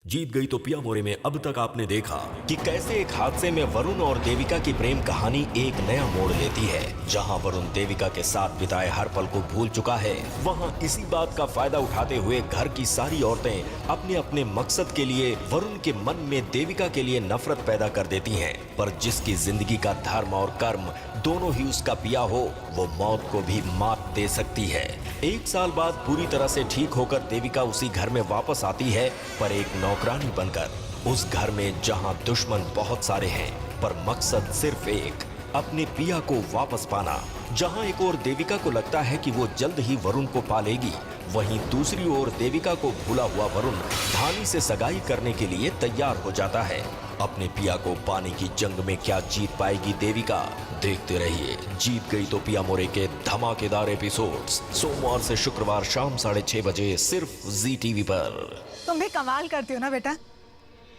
जीत गई तो पिया मोरे में अब तक आपने देखा कि कैसे एक हादसे में वरुण और देविका की प्रेम कहानी एक नया मोड़ लेती है। जहां वरुण देविका के साथ बिताए हर पल को भूल चुका है, वहां इसी बात का फायदा उठाते हुए घर की सारी औरतें अपने अपने मकसद के लिए वरुण के मन में देविका के लिए नफरत पैदा कर देती हैं। पर जिसकी जिंदगी का धर्म और कर्म दोनों ही उसका पिया हो, वो मौत को भी मात दे सकती है। 1 साल बाद पूरी तरह से ठीक होकर देविका उसी घर में वापस आती है, पर एक नौकरानी बनकर। उस घर में जहां दुश्मन बहुत सारे हैं, पर मकसद सिर्फ एक, अपने पिया को वापस पाना। जहां एक ओर देविका को लगता है कि वो जल्द ही वरुण को पालेगी, वहीं दूसरी ओर देविका को भूला हुआ वरुण धानी से सगाई करने के लिए तैयार हो जाता है। अपने पिया को पाने की जंग में क्या जीत पाएगी देविका? देखते रहिए जीत गई तो पिया मोरे के धमाकेदार एपिसोड्स सोमवार से शुक्रवार शाम 6:30 बजे सिर्फ जी टीवी पर। तुम भी कमाल करती हो ना बेटा।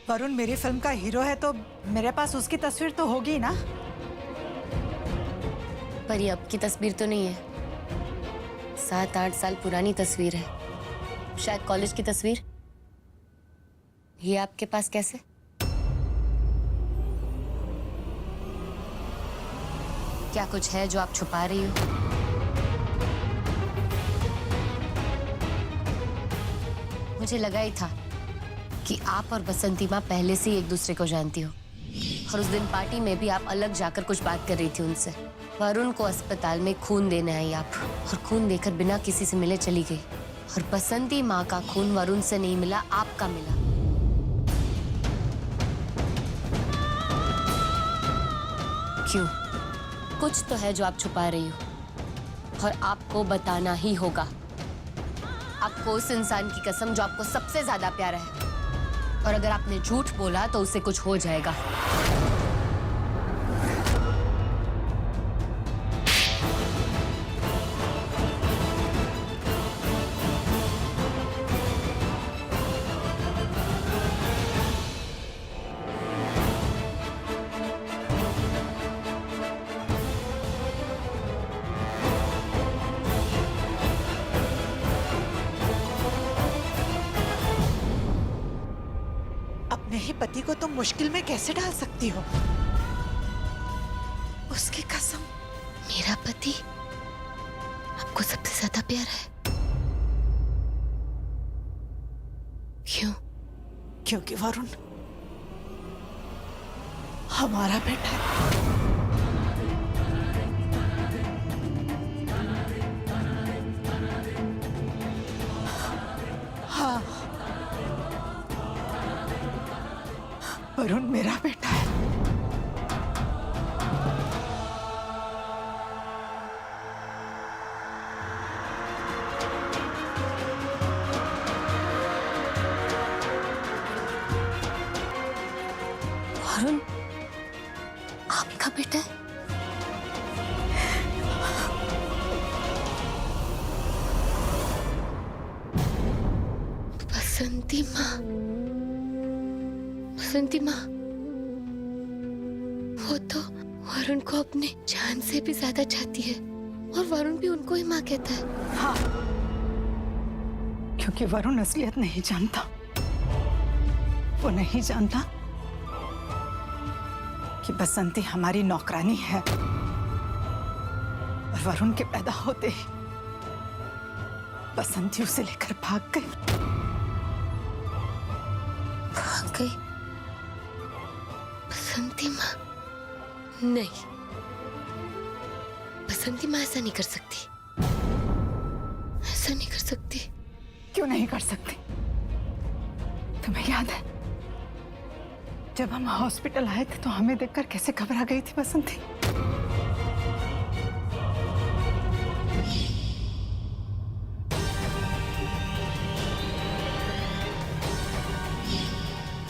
वरुण मेरी फिल्म का हीरो है तो मेरे पास उसकी तस्वीर तो होगी ना। पर ये अब की तस्वीर तो नहीं है, 7-8 साल पुरानी तस्वीर है, शायद कॉलेज की तस्वीर। ये आपके पास कैसे? क्या कुछ है जो आप छुपा रही हो? मुझे लगा ही था कि आप और बसंती माँ पहले से ही एक दूसरे को जानती हो, और उस दिन पार्टी में भी आप अलग जाकर कुछ बात कर रही थी उनसे। वरुण को अस्पताल में खून देने आई आप, और खून देकर बिना किसी से मिले चली गई, और बसंती माँ का खून वरुण से नहीं मिला, आपका मिला। क्यों? कुछ तो है जो आप छुपा रही हो, और आपको बताना ही होगा। आपको उस इंसान की कसम जो आपको सबसे ज्यादा प्यारा है, और अगर आपने झूठ बोला तो उससे कुछ हो जाएगा। अपने ही पति को तुम मुश्किल में कैसे डाल सकती हो? उसकी कसम। मेरा पति आपको सबसे ज्यादा प्यारा है? क्यों? क्योंकि वरुण हमारा बेटा है। हाँ, वरुण मेरा बेटा है। वरुण आपका बेटा है? बसंती माँ, बसंती माँ, वो तो वरुण को अपने जान से भी ज्यादा चाहती है, और वरुण भी उनको ही माँ कहता है। हाँ, क्योंकि वरुण असलियत नहीं जानता। वो नहीं जानता कि बसंती हमारी नौकरानी है, और वरुण के पैदा होते ही बसंती उसे लेकर भाग गई। भाग गई? बसंती माँ? नहीं, बसंती माँ ऐसा नहीं कर सकती, ऐसा नहीं कर सकती। क्यों नहीं कर सकती? तुम्हें याद है जब हम हॉस्पिटल आए थे तो हमें देखकर कैसे घबरा गई थी बसंती?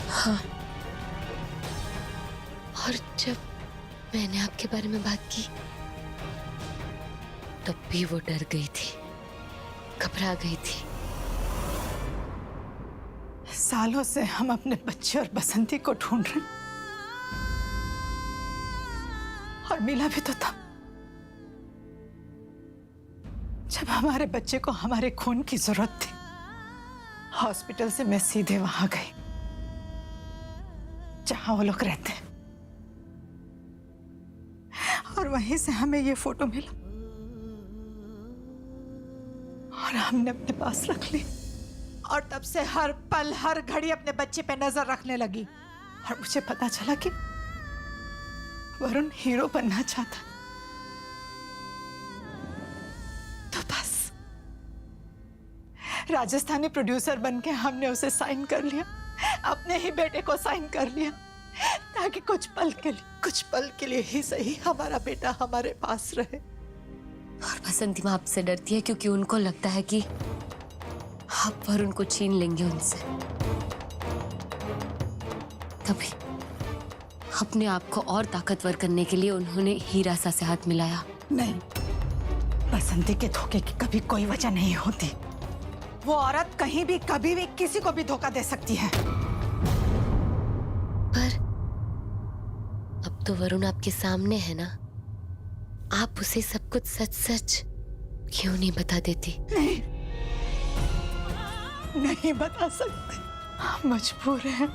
हाँ, और जब मैंने आपके बारे में बात की तब भी वो डर गई थी, घबरा गई थी। सालों से हम अपने बच्चे और बसंती को ढूंढ रहे, और मिला भी तो था। जब हमारे बच्चे को हमारे खून की जरूरत थी, हॉस्पिटल से मैं सीधे वहां गई, जहां वो लोग रहते हैं। और वहीं से हमें ये फोटो मिला और हमने अपने पास रख ली। और तब से हर पल हर घड़ी अपने बच्चे पे नजर रखने लगी। और मुझे पता चला कि वरुण हीरो बनना चाहता। तो बस राजस्थानी प्रोड्यूसर बनके हमने उसे साइन कर लिया, अपने ही बेटे को साइन कर लिया, ताकि कुछ पल के लिए ही सही हमारा बेटा हमारे पास रहे। और बसंती माँ आपसे डरती है क्योंकि उनको लगता है कि आप वरुण को छीन लेंगे उनसे। तभी अपने आप को और ताकतवर करने के लिए उन्होंने हीरा सा से हाथ मिलाया। नहीं, बसंती के धोखे की कभी कोई वजह नहीं होती। वो औरत कहीं भी कभी भी किसी को भी धोखा दे सकती है। पर अब तो वरुण आपके सामने है ना, आप उसे सब कुछ सच सच क्यों नहीं बता देती? नहीं बता सकते, हम मजबूर हैं।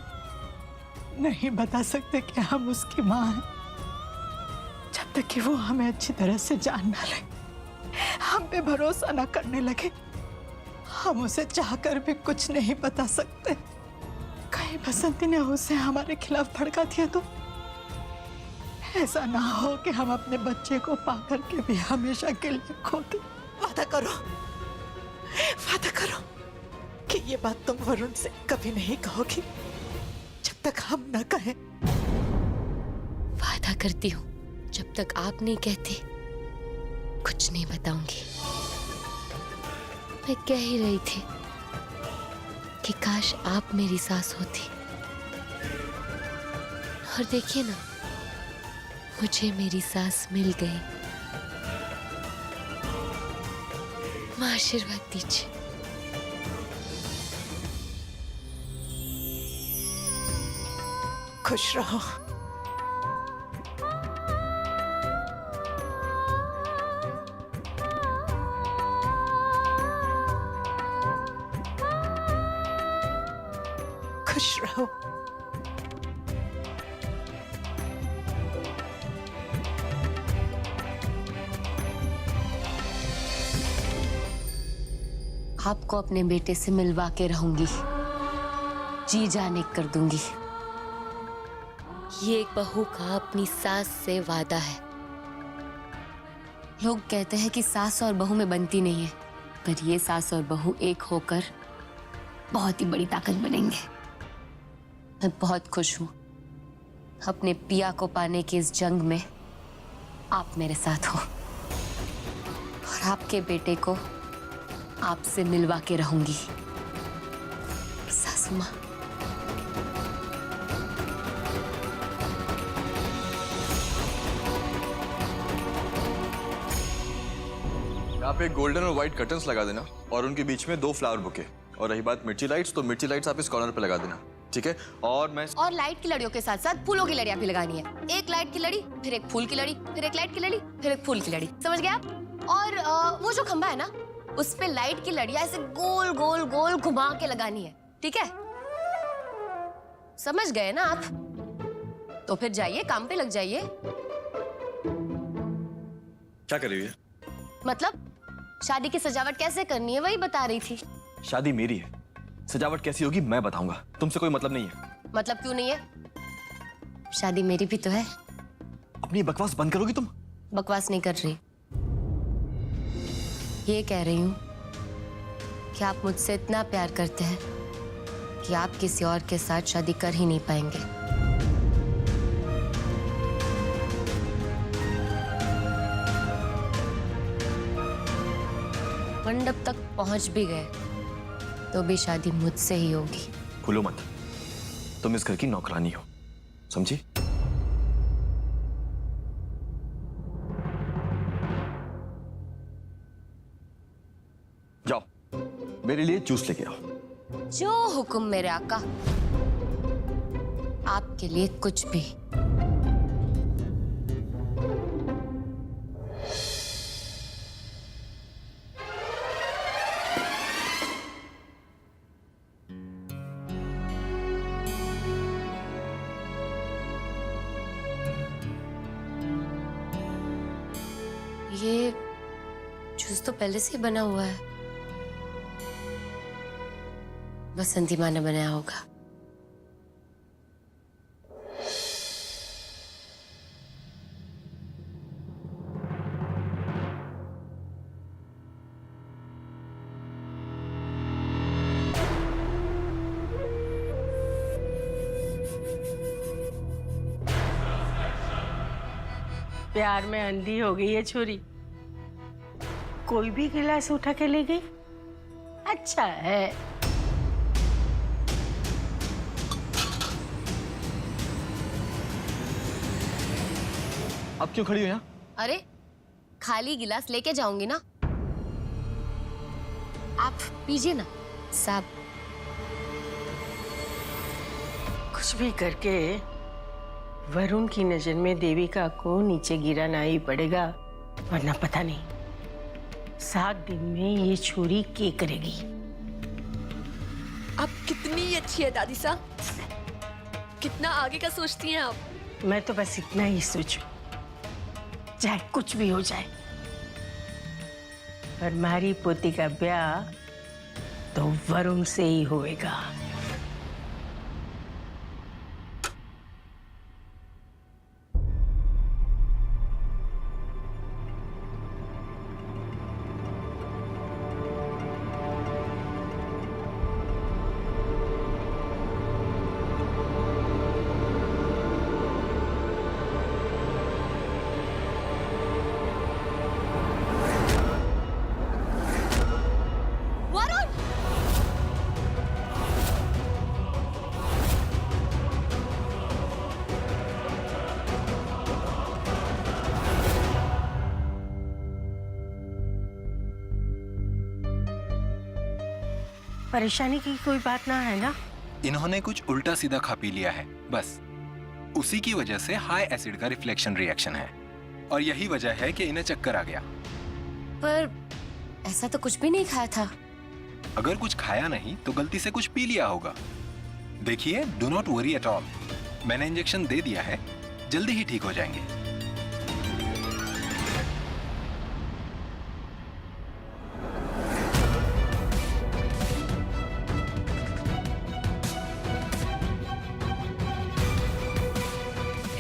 नहीं बता सकते कि हम उसकी माँ हैं। जब तक कि वो हमें अच्छी तरह से जान ना ले, हम पे भरोसा ना करने लगे, हम उसे चाहकर भी कुछ नहीं बता सकते। कहीं बसंती ने उसे हमारे खिलाफ भड़का दिया तो ऐसा ना हो कि हम अपने बच्चे को पाकर के भी हमेशा के लिए खो दे। वादा करो कि ये बात तुम वरुण से कभी नहीं कहोगी जब तक हम ना कहें। वादा करती हूँ, जब तक आप नहीं कहते कुछ नहीं बताऊंगी। मैं कह ही रही थी कि काश आप मेरी सास होती। और देखिए ना, मुझे मेरी सास मिल गई। मां आशीर्वाद दीजिए। खुश रहो। खुश रहो। आपको अपने बेटे से मिलवा के रहूंगी, जी जान एक कर दूंगी। ये एक बहू का अपनी सास से वादा है। लोग कहते हैं कि सास और बहू में बनती नहीं है, पर ये सास और बहू एक होकर बहुत ही बड़ी ताकत बनेंगे। मैं बहुत खुश हूं अपने पिया को पाने की इस जंग में आप मेरे साथ हो, और आपके बेटे को आपसे मिलवा के रहूंगी। सासू माँ, यहाँ पे गोल्डन और व्हाइट कर्टन्स लगा देना और उनके बीच में 2 फ्लावर बुके। और रही बात मिर्ची लाइट्स, तो मिर्ची लाइट्स आप इस कॉर्नर पे लगा देना, ठीक है? और लाइट की लड़ियों के साथ साथ फूलों की लड़ियां भी लगानी है। एक लाइट की लड़ी, फिर एक फूल की लड़ी, फिर एक लाइट की लड़ी, फिर एक फूल की लड़ी। समझ गए आप? और वो जो खंबा है ना, उस पे लाइट की लड़ियां ऐसे गोल गोल गोल घुमा के लगानी है, ठीक है? समझ गए ना आप? तो फिर जाइए, काम पे लग जाइए। क्या कर रही है? मतलब शादी की सजावट कैसे करनी है वही बता रही थी। शादी मेरी है, सजावट कैसी होगी मैं बताऊंगा, तुमसे कोई मतलब नहीं है। मतलब क्यों नहीं है? शादी मेरी भी तो है। अपनी बकवास बंद करोगी तुम? बकवास नहीं कर रही, ये कह रही हूं कि आप मुझसे इतना प्यार करते हैं कि आप किसी और के साथ शादी कर ही नहीं पाएंगे। मंडप तक पहुंच भी गए तो भी शादी मुझसे ही होगी। भूलो मत, तुम इस घर की नौकरानी हो, समझी? जाओ, मेरे लिए जूस लेके आओ। जो हुक्म मेरे आका। आपके लिए कुछ भी। जूस तो पहले से ही बना हुआ है। बसंती माँ ने बनाया होगा। प्यार में अंधी हो गई है छोरी। कोई भी गिलास उठा के ले गई। अच्छा है। आप क्यों खड़ी हो यहाँ? अरे खाली गिलास लेके जाऊंगी ना, आप पीजिए ना साहब। कुछ भी करके वरुण की नजर में देविका को नीचे गिराना ही पड़ेगा, वरना पता नहीं 7 दिन में ये छोरी क्या करेगी। आप कितनी अच्छी है दादी साहब, कितना आगे का सोचती हैं आप। मैं तो बस इतना ही सोचूं, चाहे कुछ भी हो जाए, पर हमारी पोती का ब्याह तो वरुण से ही होएगा। परेशानी की कोई बात ना है ना? इन्होंने कुछ उल्टा सीधा खा पी लिया है, बस उसी की वजह से हाई एसिड का रिफ्लेक्शन रिएक्शन है, और यही वजह है कि इन्हें चक्कर आ गया। पर ऐसा तो कुछ भी नहीं खाया था। अगर कुछ खाया नहीं तो गलती से कुछ पी लिया होगा। देखिए, do not worry at all, मैंने इंजेक्शन दे दिया है, जल्दी ही ठीक हो जाएंगे।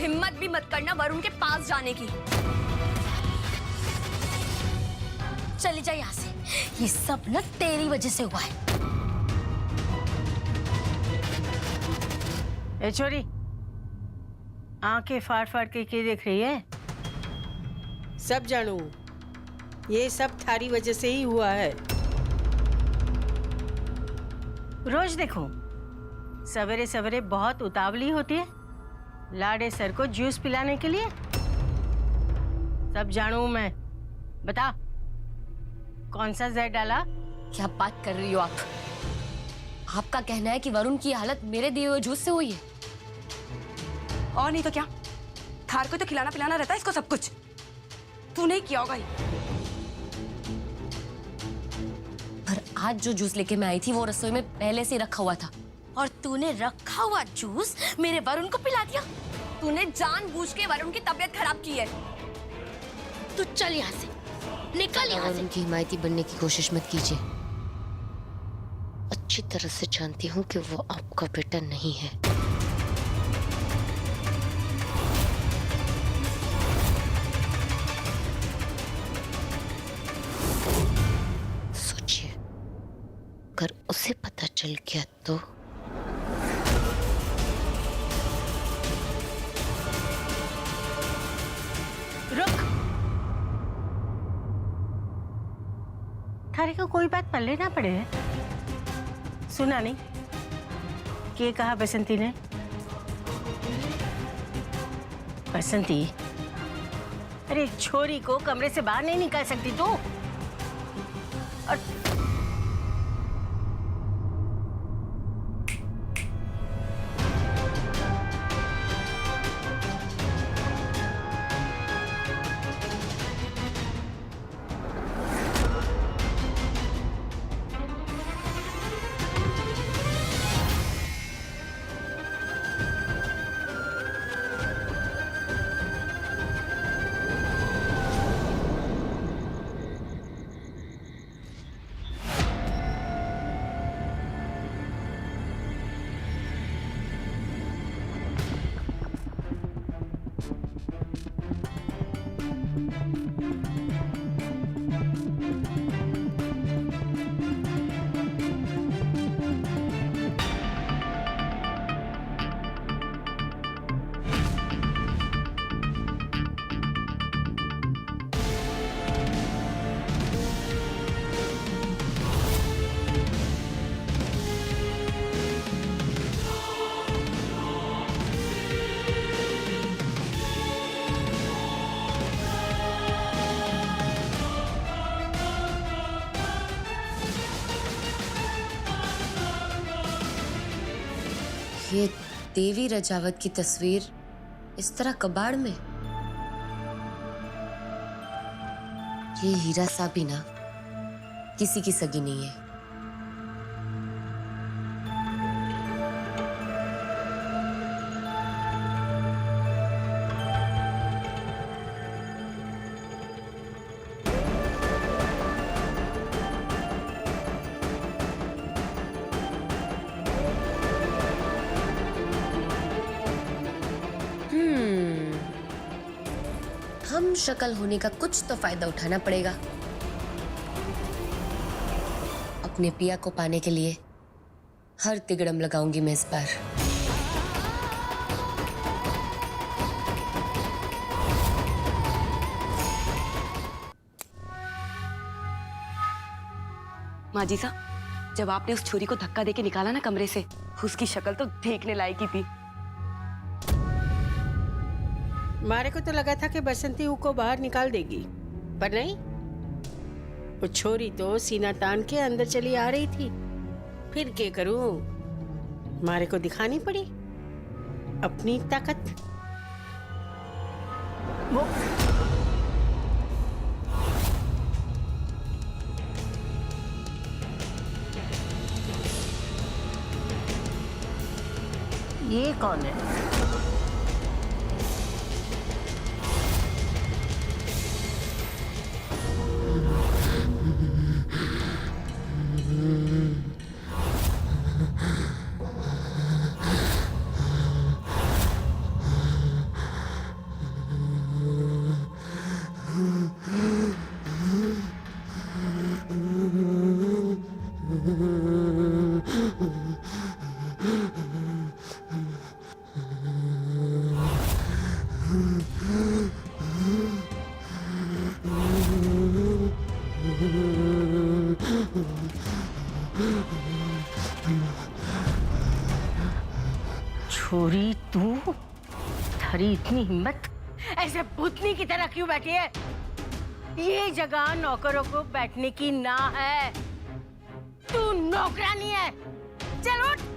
हिम्मत भी मत करना वरुण के पास जाने की। चली जा यहाँ से, ये सब ना तेरी वजह से हुआ है। ए छोरी, आंखें फाड़ फाड़ के क्या देख रही है? सब जानू, ये सब थारी वजह से ही हुआ है। रोज देखो, सवेरे सवेरे बहुत उतावली होती है लाडे सर को जूस पिलाने के लिए। सब जानू मैं। बता, कौन सा जहर डाला? क्या बात कर रही हो आप? आपका कहना है कि वरुण की हालत मेरे दिए हुए जूस से हुई है? और नहीं तो क्या, थार को तो खिलाना पिलाना रहता है इसको सब कुछ। तूने ही किया होगा ये। पर आज जो जूस लेके मैं आई थी वो रसोई में पहले से रखा हुआ था। और तूने रखा हुआ जूस मेरे वरुण को पिला दिया। तूने जानबूझ के वरुण की तबीयत खराब की है। तू चल यहाँ से, निकल यहाँ से। वरुण की हिमायती बनने की कोशिश मत कीजिए। अच्छी तरह से जानती हूँ कि वो आपका बेटा नहीं है। सोचिए, अगर उसे पता चल गया तो। रुक, थारे को कोई बात पल्ले ना पड़े है? सुना नहीं क्या कहा बसंती ने? बसंती, अरे छोरी को कमरे से बाहर नहीं निकाल सकती तू? और ये देवी रजावत की तस्वीर इस तरह कबाड़ में? ये हीरा साहब भी ना किसी की सगी नहीं है। हम शक्ल होने का कुछ तो फायदा उठाना पड़ेगा। अपने पिया को पाने के लिए हर तिगड़म लगाऊंगी मैं इस बार। माँ जी साहब, जब आपने उस छुरी को धक्का देके निकाला ना कमरे से, उसकी शक्ल तो देखने लायक ही थी। मारे को तो लगा था कि बसंती को बाहर निकाल देगी, पर नहीं, वो छोरी तो सीना तान के अंदर चली आ रही थी। फिर क्या करूं, मारे को दिखानी पड़ी अपनी ताकत। वो ये कौन है? छोरी, तू थारी इतनी हिम्मत, ऐसे भूतनी की तरह क्यों बैठी है? ये जगह नौकरों को बैठने की ना है। तू नौकरानी है। चल उठ।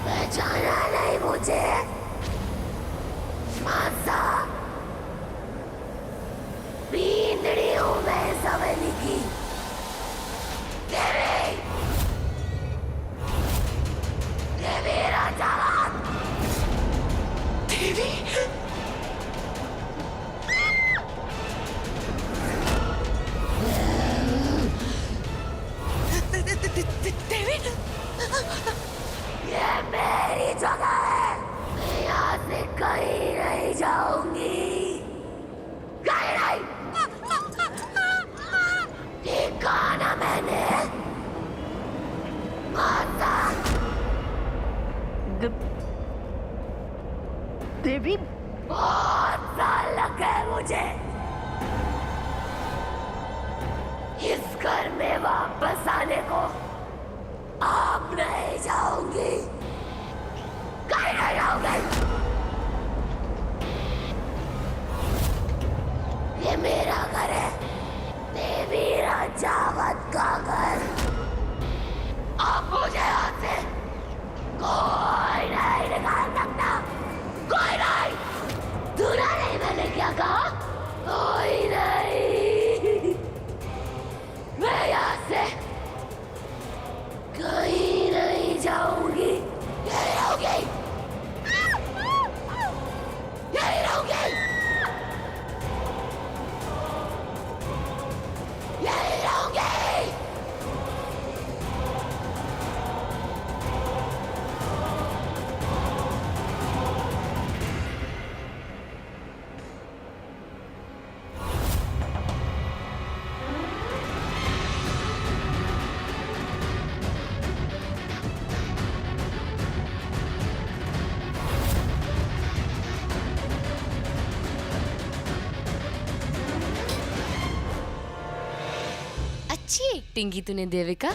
पहचाना नहीं मुझे? मासा बींदड़ी हूँ मैं सवेली की। देवी राजावत। देवी देवी, ये मेरी जगह है। मैं यहाँ से कहीं नहीं जाऊंगी, कहीं नहीं। ठीक कहा ना मैंने? माता देवी, बहुत साल लग गए मुझे। इस घर में वापस आने को। आप नहीं जाओगी, कहीं नहीं जाओगे। ये मेरा घर है, देवी राजावत का घर। आप मुझे यहाँ से कोई नहीं निकाल सकता, कोई नहीं। सुना नहीं मैंने क्या कहा? कोई नहीं। मैं यहाँ से कहीं नहीं जाऊंगी, यही रहूंगी, यही रहूंगी, यही रहूंगी। अच्छी एक्टिंग की तूने देविका।